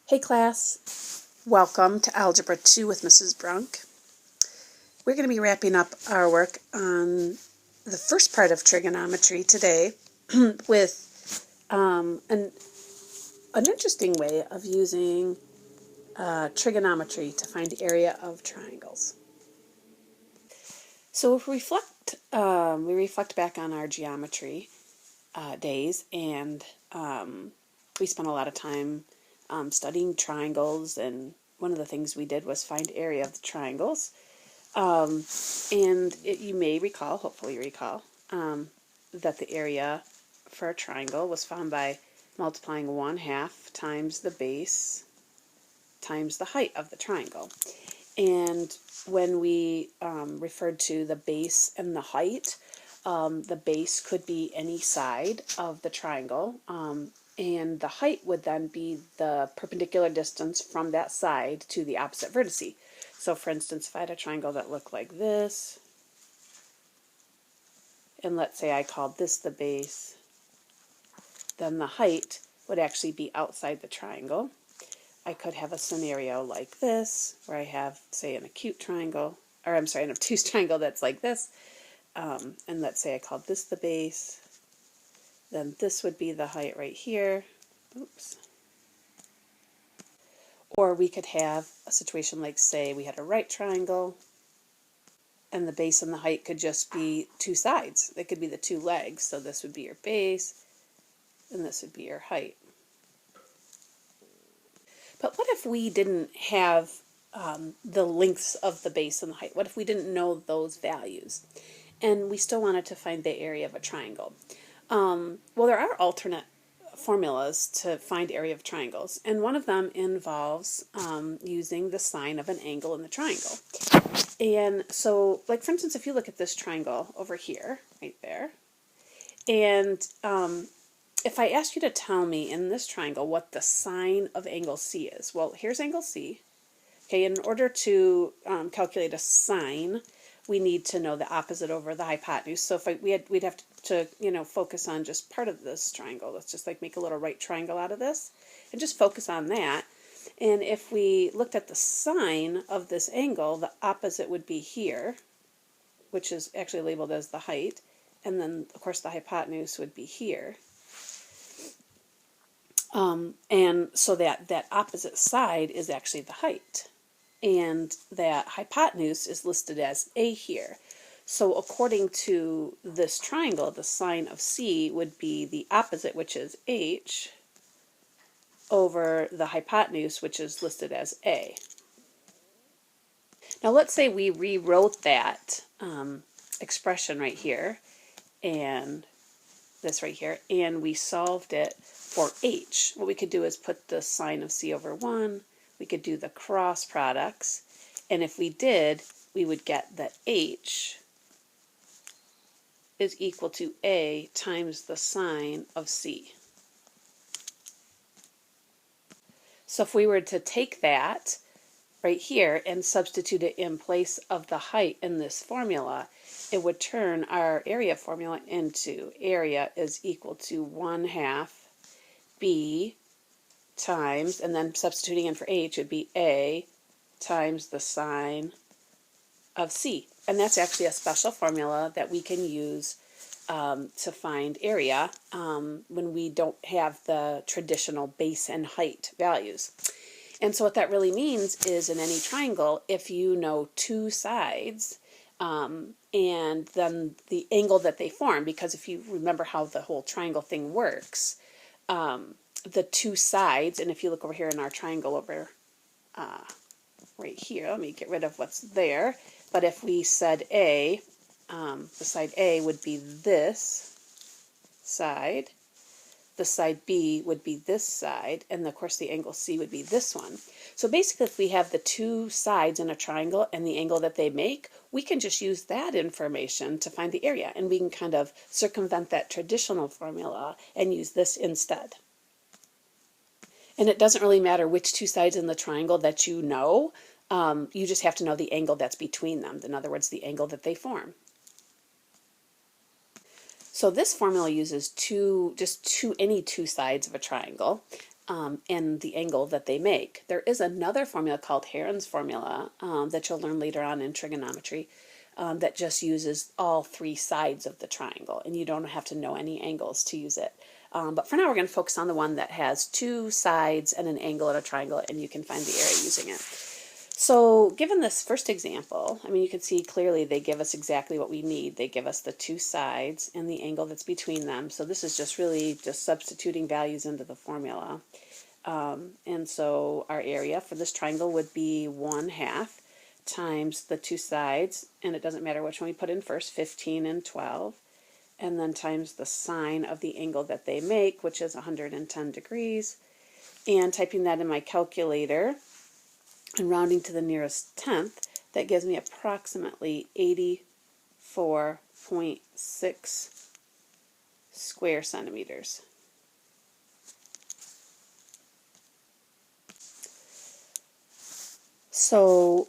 Hey class, welcome to Algebra 2 with Mrs. Brunk. We're going to be wrapping up our work on the first part of trigonometry today with an interesting way of using trigonometry to find the area of triangles. So if we reflect back on our geometry days, and we spent a lot of time studying triangles, and one of the things we did was find area of the triangles. You may recall, hopefully you recall, that the area for a triangle was found by multiplying 1/2 times the base times the height of the triangle. And when we referred to the base and the height, the base could be any side of the triangle, and the height would then be the perpendicular distance from that side to the opposite vertice. So for instance, if I had a triangle that looked like this, and let's say I called this the base, then the height would actually be outside the triangle. I could have a scenario like this, where I have, say, an acute triangle, or I'm sorry, an obtuse triangle that's like this, and let's say I called this the base, then this would be the height right here. Oops. Or we could have a situation like, say, we had a right triangle, and the base and the height could just be two sides. They could be the two legs. So this would be your base, and this would be your height. But what if we didn't have the lengths of the base and the height? What if we didn't know those values, and we still wanted to find the area of a triangle? Well, there are alternate formulas to find area of triangles, and one of them involves using the sine of an angle in the triangle. And so, like, for instance, if you look at this triangle over here, right there, and if I ask you to tell me in this triangle what the sine of angle C is, well, here's angle C. Okay, in order to calculate a sine, we need to know the opposite over the hypotenuse. So if we'd have to focus on just part of this triangle. Let's just like make a little right triangle out of this and just focus on that. And if we looked at the sine of this angle, the opposite would be here, which is actually labeled as the height, and then of course the hypotenuse would be here. And so that opposite side is actually the height, and that hypotenuse is listed as A here. So according to this triangle, the sine of C would be the opposite, which is H, over the hypotenuse, which is listed as A. Now let's say we rewrote that expression right here, and this right here, and we solved it for H. What we could do is put the sine of C over 1, we could do the cross products, and if we did, we would get that H is equal to A times the sine of C. So if we were to take that right here and substitute it in place of the height in this formula, it would turn our area formula into area is equal to 1/2 B times, and then substituting in for H would be A times the sine of C. And that's actually a special formula that we can use to find area when we don't have the traditional base and height values. And so what that really means is, in any triangle, if you know two sides and then the angle that they form, because if you remember how the whole triangle thing works, the two sides, and if you look over here in our triangle over right here, let me get rid of what's there, but if we said A, the side A would be this side, the side B would be this side, and of course the angle C would be this one. So basically, if we have the two sides in a triangle and the angle that they make, we can just use that information to find the area, and we can kind of circumvent that traditional formula and use this instead. And it doesn't really matter which two sides in the triangle that you know, you just have to know the angle that's between them. In other words, the angle that they form. So this formula uses any two sides of a triangle, and the angle that they make. There is another formula called Heron's formula that you'll learn later on in trigonometry that just uses all three sides of the triangle, and you don't have to know any angles to use it. But for now, we're going to focus on the one that has two sides and an angle at a triangle, and you can find the area using it. So given this first example, I mean, you can see clearly they give us exactly what we need. They give us the two sides and the angle that's between them. So this is just really just substituting values into the formula. And so our area for this triangle would be 1/2 times the two sides, and it doesn't matter which one we put in first, 15 and 12, and then times the sine of the angle that they make, which is 110 degrees. And typing that in my calculator, and rounding to the nearest tenth, that gives me approximately 84.6 square centimeters. So,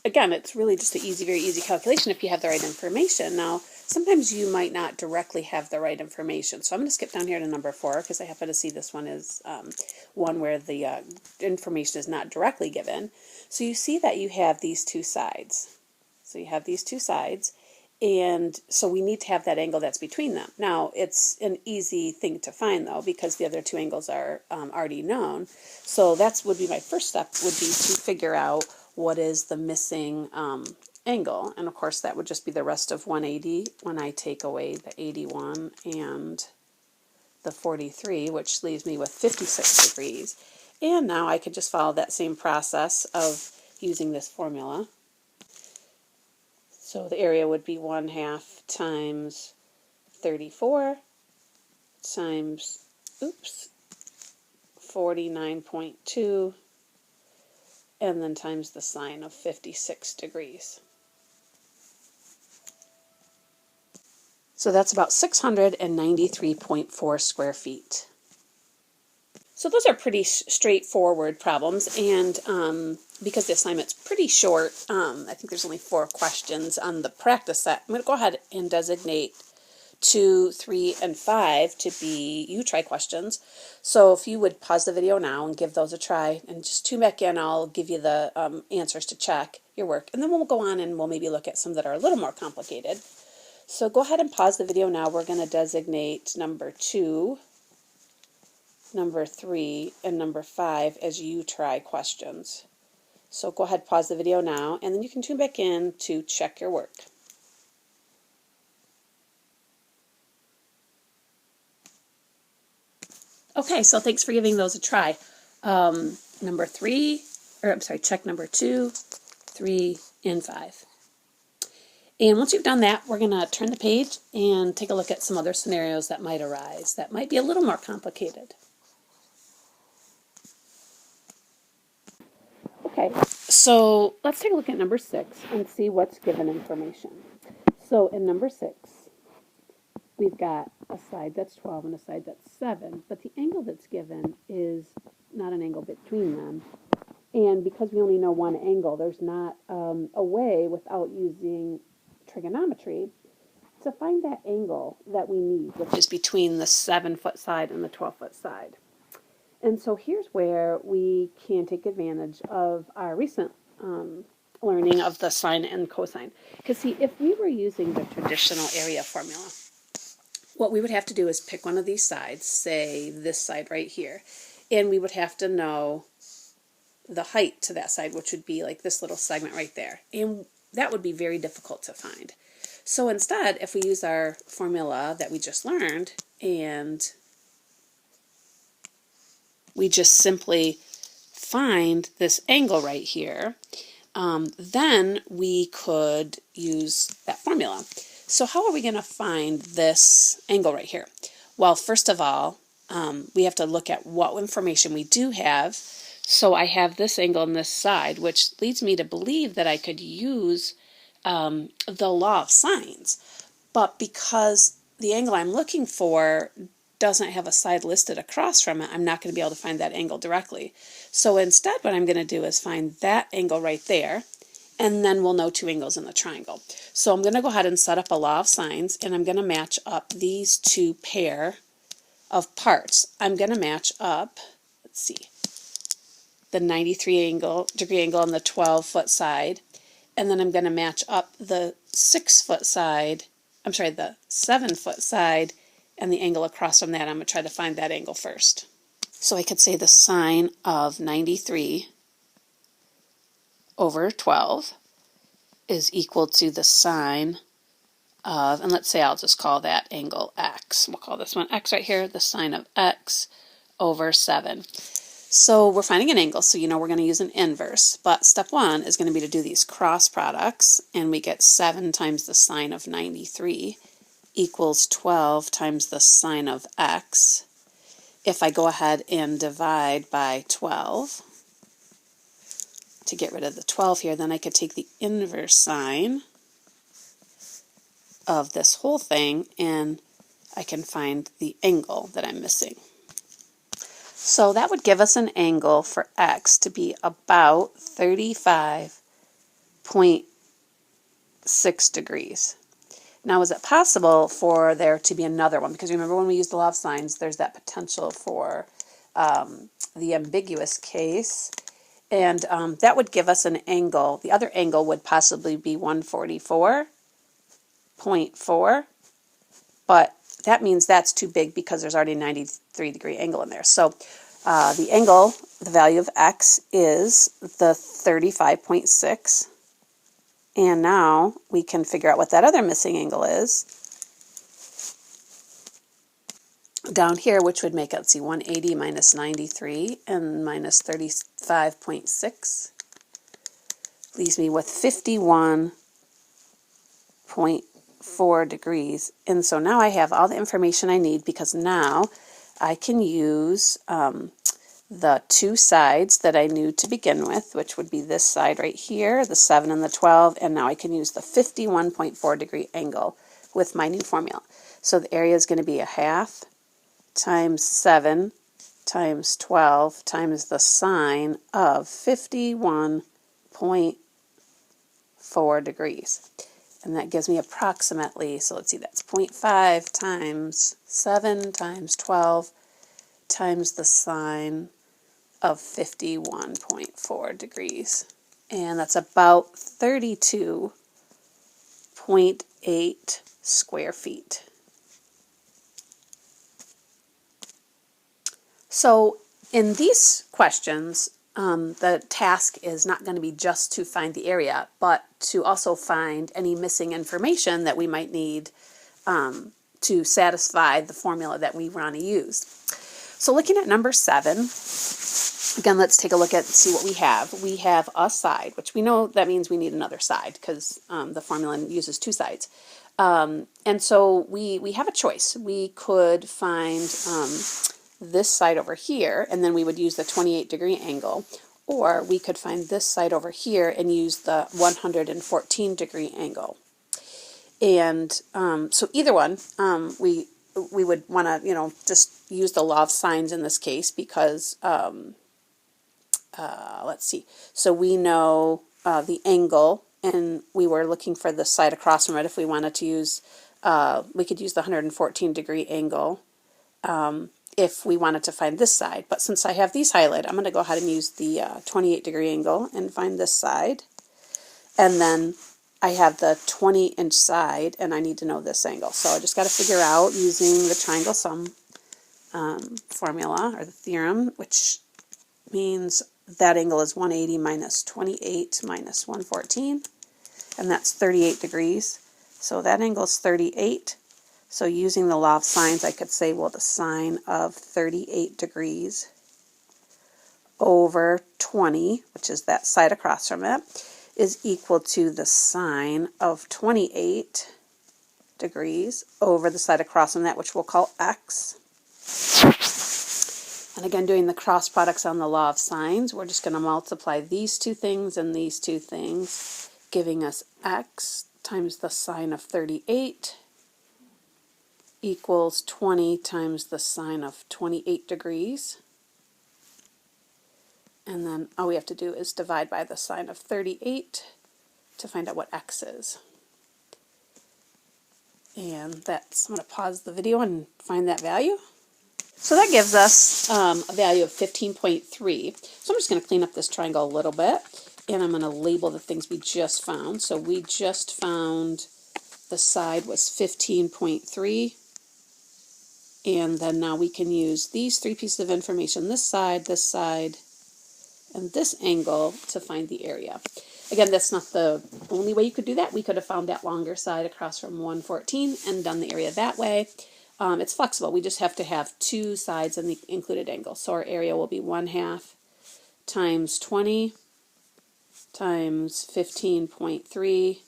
again, it's really just an very easy calculation if you have the right information. Now, sometimes you might not directly have the right information. So I'm going to skip down here to number 4 because I happen to see this one is one where the information is not directly given. So you see that you have these two sides. So you have these two sides, and so we need to have that angle that's between them. Now, it's an easy thing to find, though, because the other two angles are already known. So that would be my first step, would be to figure out what is the missing angle. And, of course, that would just be the rest of 180 when I take away the 81 and the 43, which leaves me with 56 degrees. And now I could just follow that same process of using this formula. So the area would be 1/2 times 34 times, 49.2, and then times the sine of 56 degrees. So that's about 693.4 square feet. So those are pretty straightforward problems, and because the assignment's pretty short, I think there's only 4 questions on the practice set. I'm going to go ahead and designate 2, 3, and 5 to be you try questions. So if you would pause the video now and give those a try, and just tune back in, I'll give you the answers to check your work, and then we'll go on and we'll maybe look at some that are a little more complicated. So go ahead and pause the video now. We're going to designate number 2, number 3, and number 5 as you try questions. So go ahead, pause the video now, and then you can tune back in to check your work. Okay, so thanks for giving those a try. Number 3, or I'm sorry, check number 2, 3, and 5. And once you've done that, we're going to turn the page and take a look at some other scenarios that might arise that might be a little more complicated. Okay, so let's take a look at number 6 and see what's given information. So in number 6, we've got a side that's 12 and a side that's 7, but the angle that's given is not an angle between them. And because we only know one angle, there's not a way without using trigonometry to find that angle that we need, which is between the 7-foot side and the 12-foot side. And so here's where we can take advantage of our recent learning of the sine and cosine. Because see, if we were using the traditional area formula, what we would have to do is pick one of these sides, say this side right here, and we would have to know the height to that side, which would be like this little segment right there. And that would be very difficult to find. So instead, if we use our formula that we just learned, and we just simply find this angle right here, then we could use that formula. So how are we going to find this angle right here? Well, first of all, we have to look at what information we do have. So I have this angle on this side, which leads me to believe that I could use the law of sines. But because the angle I'm looking for doesn't have a side listed across from it, I'm not going to be able to find that angle directly. So instead, what I'm going to do is find that angle right there, and then we'll know 2 angles in the triangle. So I'm going to go ahead and set up a law of sines, and I'm going to match up these 2 pair of parts, I'm going to match up, let's see, the 93-degree angle on the 12-foot side, and then I'm going to match up the 6-foot side, the 7-foot side, and the angle across from that. I'm going to try to find that angle first. So I could say the sine of 93 over 12 is equal to the sine of, and let's say I'll just call that angle x. We'll call this one x right here, the sine of x over 7. So we're finding an angle, so we're going to use an inverse. But step 1 is going to be to do these cross products, and we get 7 times the sine of 93 equals 12 times the sine of x. If I go ahead and divide by 12, to get rid of the 12 here, then I could take the inverse sine of this whole thing, and I can find the angle that I'm missing. So that would give us an angle for x to be about 35.6 degrees. Now, is it possible for there to be another one? Because remember when we use the law of sines, there's that potential for the ambiguous case. And that would give us an angle. The other angle would possibly be 144.4, but that means that's too big because there's already a 93-degree angle in there. So the angle, the value of x, is the 35.6. And now we can figure out what that other missing angle is down here, which would make it, let's see, 180 minus 93 and minus 35.6 leaves me with 51.4 degrees. And so now I have all the information I need, because now I can use the two sides that I knew to begin with, which would be this side right here, the 7 and the 12, and now I can use the 51.4 degree angle with my new formula. So the area is going to be a half times 7 times 12 times the sine of 51.4 degrees. And that gives me approximately, so let's see, that's 0.5 times 7 times 12 times the sine of 51.4 degrees. And that's about 32.8 square feet. So in these questions, the task is not going to be just to find the area, but to also find any missing information that we might need to satisfy the formula that we want to use. So looking at number 7, again, let's take a look at, see what we have. We have a side, which we know that means we need another side because the formula uses two sides. And so we have a choice. We could find this side over here, and then we would use the 28-degree angle, or we could find this side over here and use the 114-degree angle. And so either one, we would want to, just use the law of sines in this case, because let's see. So we know the angle, and we were looking for the side across from it. If we wanted to use, we could use the 114-degree angle if we wanted to find this side. But since I have these highlighted, I'm going to go ahead and use the 28-degree angle and find this side. And then I have the 20-inch side, and I need to know this angle. So I just got to figure out using the triangle sum formula, or the theorem, which means that angle is 180 minus 28 minus 114, and that's 38 degrees. So that angle is 38. So using the law of sines, I could say, well, the sine of 38 degrees over 20, which is that side across from it, is equal to the sine of 28 degrees over the side across from that, which we'll call x. And again, doing the cross products on the law of sines, we're just going to multiply these two things and these two things, giving us x times the sine of 38 equals 20 times the sine of 28 degrees. And then all we have to do is divide by the sine of 38 to find out what x is. And that's, I'm going to pause the video and find that value. So that gives us a value of 15.3. So I'm just going to clean up this triangle a little bit, and I'm going to label the things we just found. So we just found the side was 15.3, and then now we can use these three pieces of information, this side, and this angle to find the area. Again, that's not the only way you could do that. We could have found that longer side across from 114 and done the area that way. It's flexible. We just have to have two sides in the included angle. So our area will be 1/2 times 20 times 15.3,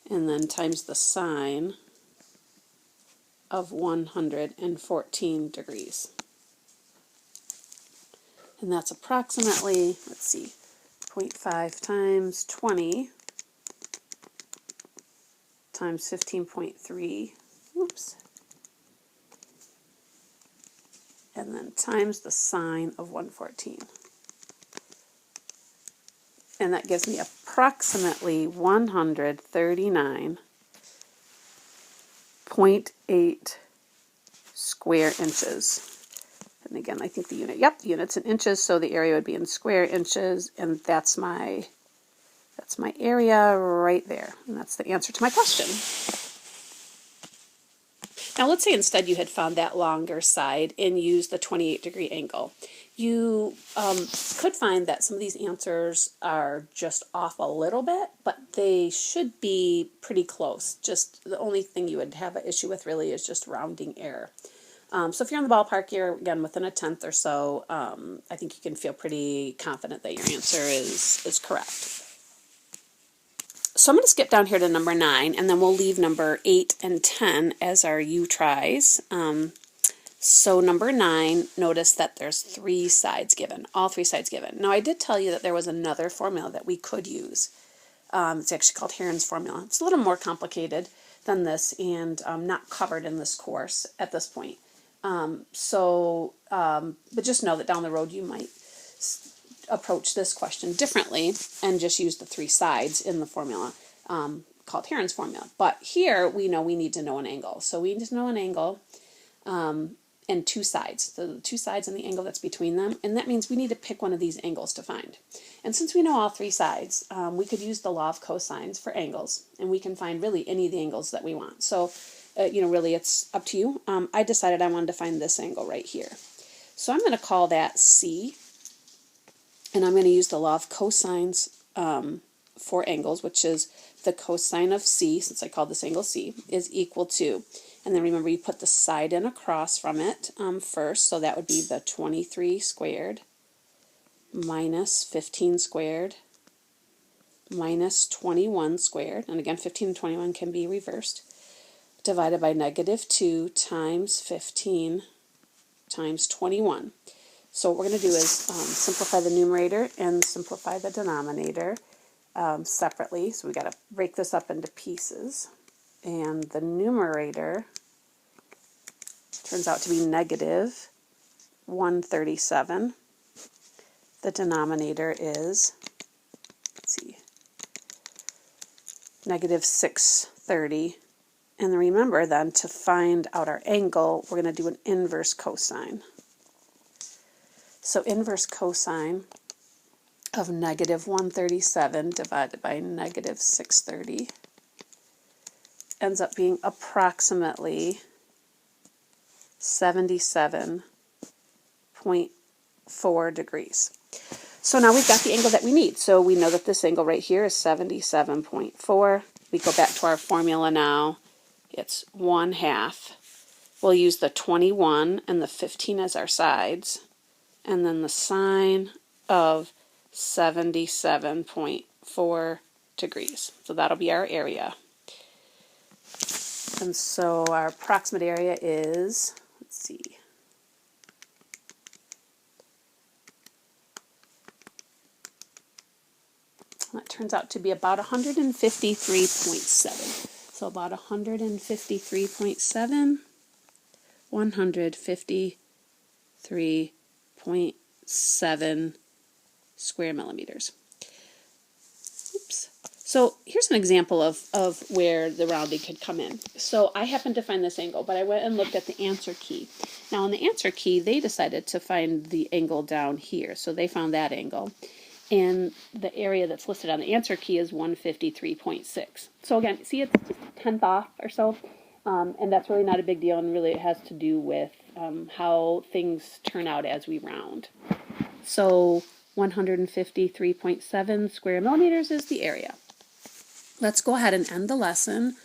and then times the sine of 114 degrees. And that's approximately, let's see, 0.5 times 20 times 15.3, oops, and then times the sine of 114. And that gives me approximately 139.8 square inches. And again, I think the unit's in inches, so the area would be in square inches, and that's my area right there. And that's the answer to my question. Now let's say instead you had found that longer side and used the 28-degree angle. You could find that some of these answers are just off a little bit, but they should be pretty close. Just the only thing you would have an issue with really is just rounding error. So if you're in the ballpark, you're again within a tenth or so, I think you can feel pretty confident that your answer is correct. So I'm going to skip down here to number 9, and then we'll leave number 8 and 10 as our U tries. So number 9, notice that there's 3 sides given, all 3 sides given. Now I did tell you that there was another formula that we could use. It's actually called Heron's formula. It's a little more complicated than this and not covered in this course at this point. But just know that down the road you might approach this question differently and just use the 3 sides in the formula called Heron's formula. But here we know we need to know an angle. So we need to know an angle and 2 sides. The 2 sides and the angle that's between them. And that means we need to pick one of these angles to find. And since we know all 3 sides, we could use the law of cosines for angles. And we can find really any of the angles that we want. So, really it's up to you. I decided I wanted to find this angle right here. So I'm going to call that C. And I'm going to use the law of cosines for angles, which is the cosine of C, since I called this angle C, is equal to, and then remember you put the side in across from it first, so that would be the 23 squared minus 15 squared minus 21 squared, and again 15 and 21 can be reversed, divided by -2 times 15 times 21. So what we're going to do is simplify the numerator and simplify the denominator separately. So we got to break this up into pieces. And the numerator turns out to be -137. The denominator is, let's see, -630. And then remember then to find out our angle, we're going to do an inverse cosine. So inverse cosine of -137 divided by -630 ends up being approximately 77.4 degrees. So now we've got the angle that we need. So we know that this angle right here is 77.4. We go back to our formula now. It's 1/2. We'll use the 21 and the 15 as our sides. And then the sine of 77.4 degrees. So that'll be our area. And so our approximate area is, let's see, that turns out to be about 153.7. So about 153.7, 153.7 square millimeters. Oops. So here's an example of where the rounding could come in. So I happened to find this angle, but I went and looked at the answer key. Now in the answer key, they decided to find the angle down here. So they found that angle. And the area that's listed on the answer key is 153.6. So again, see, it's just a tenth off or so. And that's really not a big deal, and really it has to do with how things turn out as we round. So 153.7 square millimeters is the area. Let's go ahead and end the lesson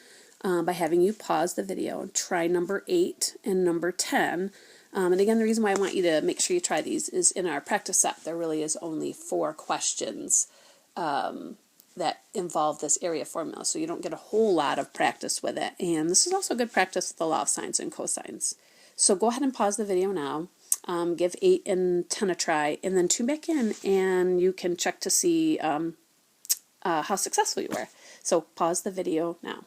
by having you pause the video and try number 8 and number 10. And again, the reason why I want you to make sure you try these is in our practice set, there really is only 4 questions that involve this area formula, so you don't get a whole lot of practice with it. And this is also good practice with the law of sines and cosines. So go ahead and pause the video now. Give 8 and 10 a try, and then tune back in, and you can check to see how successful you were. So pause the video now.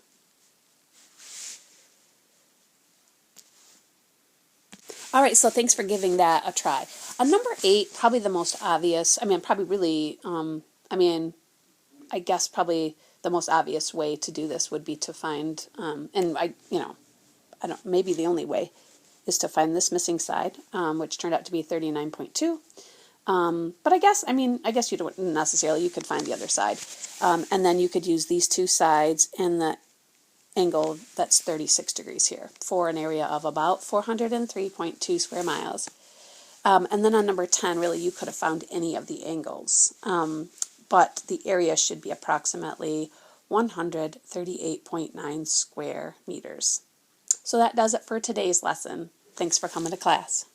All right, so thanks for giving that a try. Number 8, probably the most obvious. I guess probably the most obvious way to do this would be to find, maybe the only way is to find this missing side, which turned out to be 39.2. But I guess you don't necessarily, you could find the other side. And then you could use these 2 sides and the angle that's 36 degrees here for an area of about 403.2 square miles. And then on number 10, really, you could have found any of the angles. But the area should be approximately 138.9 square meters. So that does it for today's lesson. Thanks for coming to class.